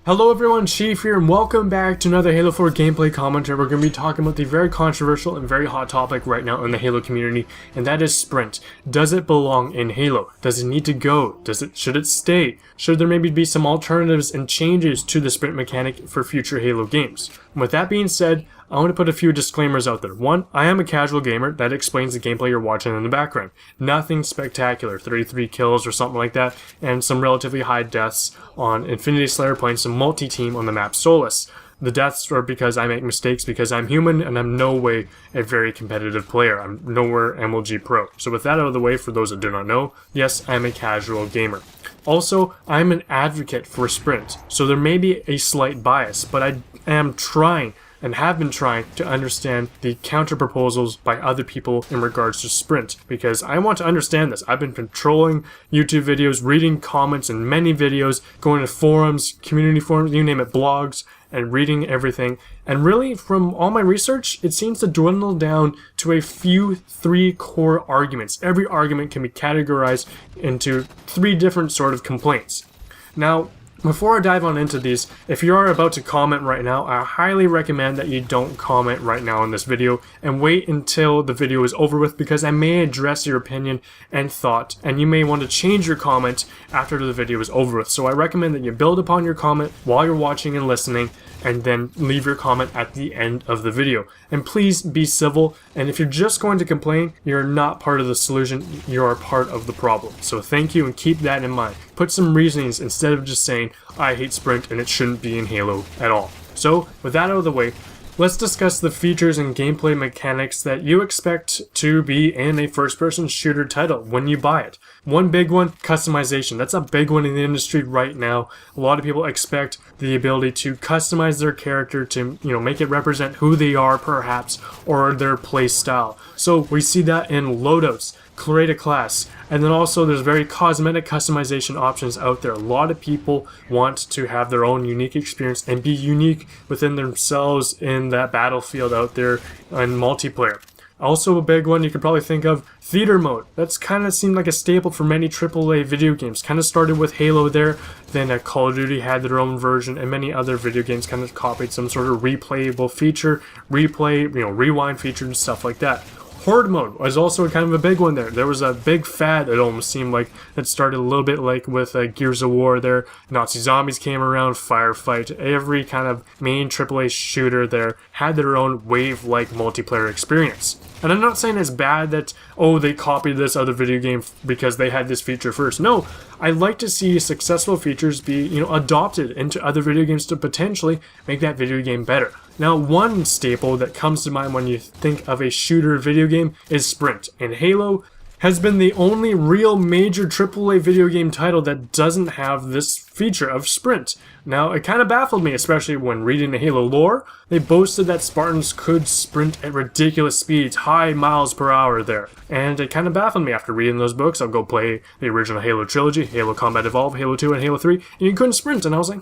Hello everyone, Chief here, and welcome back to another Halo 4 gameplay commentary. We're going to be talking about the very controversial and very hot topic right now in the Halo community, and that is Sprint. Does it belong in Halo? Does it need to go? Should it stay? Should there maybe be some alternatives and changes to the Sprint mechanic for future Halo games? And with that being said, I want to put a few disclaimers out there. One, I am a casual gamer. That explains the gameplay you're watching in the background. Nothing spectacular, 33 kills or something like that, and some relatively high deaths on Infinity Slayer playing some multi-team on the map Solus. The deaths are because I make mistakes because I'm human and I'm no way a very competitive player. I'm nowhere MLG Pro. So with that out of the way, for those that do not know, yes, I'm a casual gamer. Also, I'm an advocate for Sprint, so there may be a slight bias, but I am trying and have been trying to understand the counter proposals by other people in regards to Sprint, because I want to understand this. I've been controlling YouTube videos, reading comments in many videos, going to forums, community forums, you name it, blogs, and reading everything. And really, from all my research, it seems to dwindle down to a few three core arguments. Every argument can be categorized into three different sort of complaints. Now, before I dive on into these, if you are about to comment right now, I highly recommend that you don't comment right now in this video and wait until the video is over with, because I may address your opinion and thought, and you may want to change your comment after the video is over with. So I recommend that you build upon your comment while you're watching and listening, and then leave your comment at the end of the video. And please be civil, and if you're just going to complain, you're not part of the solution, you are part of the problem. So thank you, and keep that in mind. Put some reasonings instead of just saying, I hate Sprint and it shouldn't be in Halo at all. So, with that out of the way, let's discuss the features and gameplay mechanics that you expect to be in a first-person shooter title when you buy it. One big one, customization. That's a big one in the industry right now. A lot of people expect the ability to customize their character to, make it represent who they are perhaps, or their play style. So we see that in loadouts, create a class, and then also there's very cosmetic customization options out there. A lot of people want to have their own unique experience and be unique within themselves in that battlefield out there in multiplayer. Also a big one you could probably think of, theater mode. That's kind of seemed like a staple for many AAA video games. Kind of started with Halo there, then Call of Duty had their own version, and many other video games kind of copied some sort of replayable feature, rewind feature and stuff like that. Horde mode was also kind of a big one there. There was a big fad, it almost seemed like, that started a little bit like with Gears of War there. Nazi zombies came around, Firefight. Every kind of main AAA shooter there had their own wave-like multiplayer experience. And I'm not saying it's bad that, they copied this other video game because they had this feature first. No, I like to see successful features be, adopted into other video games to potentially make that video game better. Now, one staple that comes to mind when you think of a shooter video game is Sprint, and Halo has been the only real major AAA video game title that doesn't have this feature of Sprint. Now, it kind of baffled me, especially when reading the Halo lore. They boasted that Spartans could sprint at ridiculous speeds, high miles per hour there. And it kind of baffled me after reading those books. I'll go play the original Halo trilogy, Halo Combat Evolved, Halo 2, and Halo 3, and you couldn't sprint. And I was like,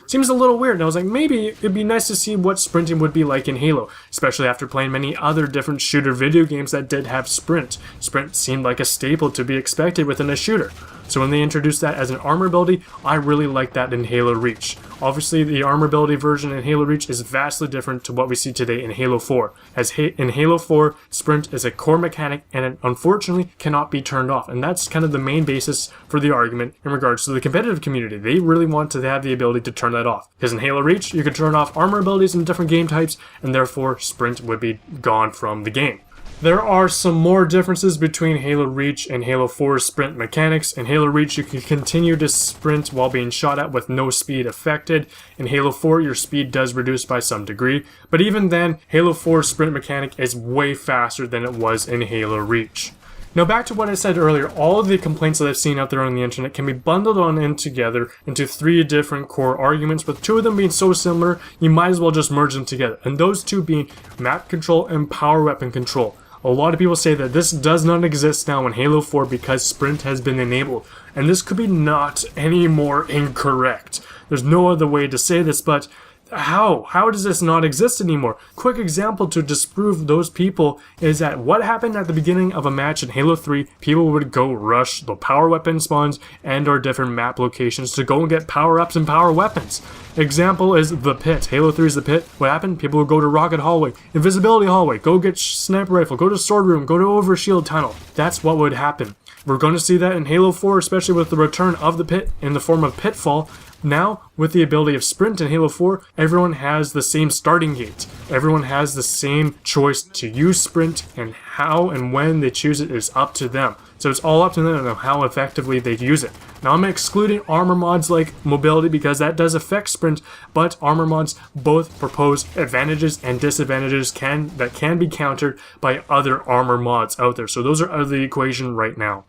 seems a little weird. And I was like, maybe it'd be nice to see what sprinting would be like in Halo, especially after playing many other different shooter video games that did have sprint. Sprint seemed like a staple to be expected within a shooter. So when they introduced that as an armor ability, I really like that in Halo Reach. Obviously, the armor ability version in Halo Reach is vastly different to what we see today in Halo 4. As in Halo 4, Sprint is a core mechanic and it unfortunately cannot be turned off. And that's kind of the main basis for the argument in regards to the competitive community. They really want to have the ability to turn that off. Because in Halo Reach, you could turn off armor abilities in different game types, and therefore Sprint would be gone from the game. There are some more differences between Halo Reach and Halo 4's sprint mechanics. In Halo Reach, you can continue to sprint while being shot at with no speed affected. In Halo 4, your speed does reduce by some degree, but even then, Halo 4's sprint mechanic is way faster than it was in Halo Reach. Now back to what I said earlier, all of the complaints that I've seen out there on the internet can be bundled on in together into three different core arguments, with two of them being so similar, you might as well just merge them together. And those two being map control and power weapon control. A lot of people say that this does not exist now in Halo 4 because Sprint has been enabled, and this could be not any more incorrect. There's no other way to say this, but how does this not exist anymore? Quick example to disprove those people is that what happened at the beginning of a match in Halo 3, people would go rush the power weapon spawns and or different map locations to go and get power-ups and power weapons. Example is the pit. Halo 3 is the pit. What happened? People would go to rocket hallway, invisibility hallway, go get sniper rifle, go to sword room, go to overshield tunnel. That's what would happen. We're going to see that in Halo 4, especially with the return of the pit in the form of Pitfall. Now, with the ability of Sprint in Halo 4, everyone has the same starting gate. Everyone has the same choice to use Sprint, and how and when they choose it is up to them. So it's all up to them on how effectively they use it. Now I'm excluding armor mods like mobility because that does affect Sprint, but armor mods both propose advantages and disadvantages that can be countered by other armor mods out there. So those are out of the equation right now.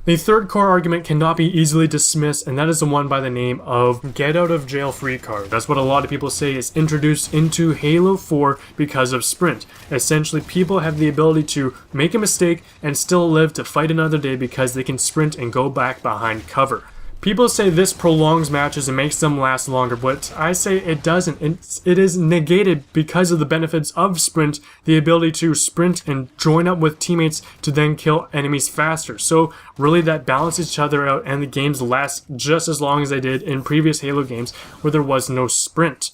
The third core argument cannot be easily dismissed, and that is the one by the name of get out of jail free card. That's what a lot of people say is introduced into Halo 4 because of Sprint. Essentially, people have the ability to make a mistake and still live to fight another day because they can sprint and go back behind cover. People say this prolongs matches and makes them last longer, but I say it doesn't. It is negated because of the benefits of Sprint, the ability to sprint and join up with teammates to then kill enemies faster. So really that balances each other out and the games last just as long as they did in previous Halo games where there was no sprint.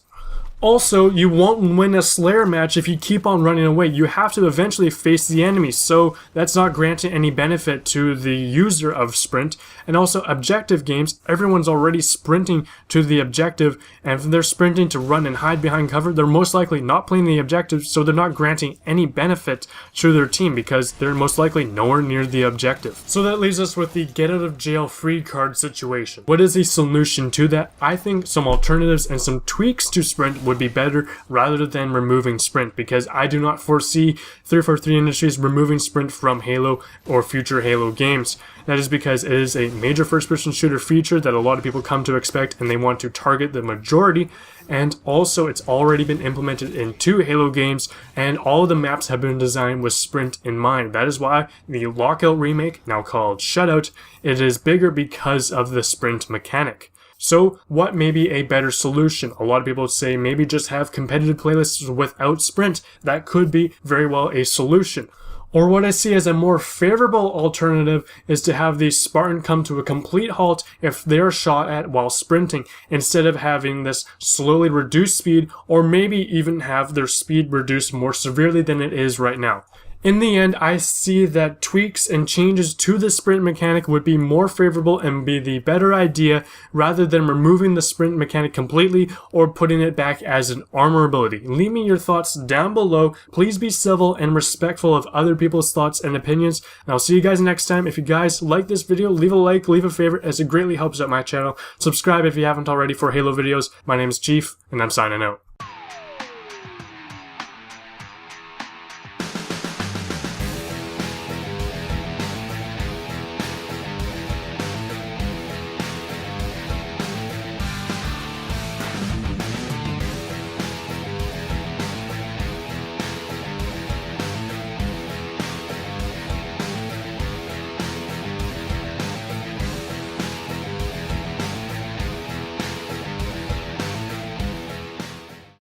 Also, you won't win a Slayer match if you keep on running away. You have to eventually face the enemy, so that's not granting any benefit to the user of Sprint. And also, objective games, everyone's already sprinting to the objective, and if they're sprinting to run and hide behind cover, they're most likely not playing the objective, so they're not granting any benefit to their team because they're most likely nowhere near the objective. So that leaves us with the get out of jail free card situation. What is the solution to that? I think some alternatives and some tweaks to Sprint would be better rather than removing Sprint, because I do not foresee 343 Industries removing Sprint from Halo or future Halo games. That is because it is a major first-person shooter feature that a lot of people come to expect and they want to target the majority, and also it's already been implemented in 2 Halo games and all of the maps have been designed with Sprint in mind. That is why the Lockout remake, now called Shutout, it is bigger because of the Sprint mechanic. So what may be a better solution? A lot of people say maybe just have competitive playlists without Sprint. That could be very well a solution. Or what I see as a more favorable alternative is to have the Spartan come to a complete halt if they're shot at while sprinting, instead of having this slowly reduce speed, or maybe even have their speed reduced more severely than it is right now. In the end, I see that tweaks and changes to the sprint mechanic would be more favorable and be the better idea rather than removing the sprint mechanic completely or putting it back as an armor ability. Leave me your thoughts down below. Please be civil and respectful of other people's thoughts and opinions. And I'll see you guys next time. If you guys like this video, leave a like, leave a favorite, as it greatly helps out my channel. Subscribe if you haven't already for Halo videos. My name is Chief, and I'm signing out.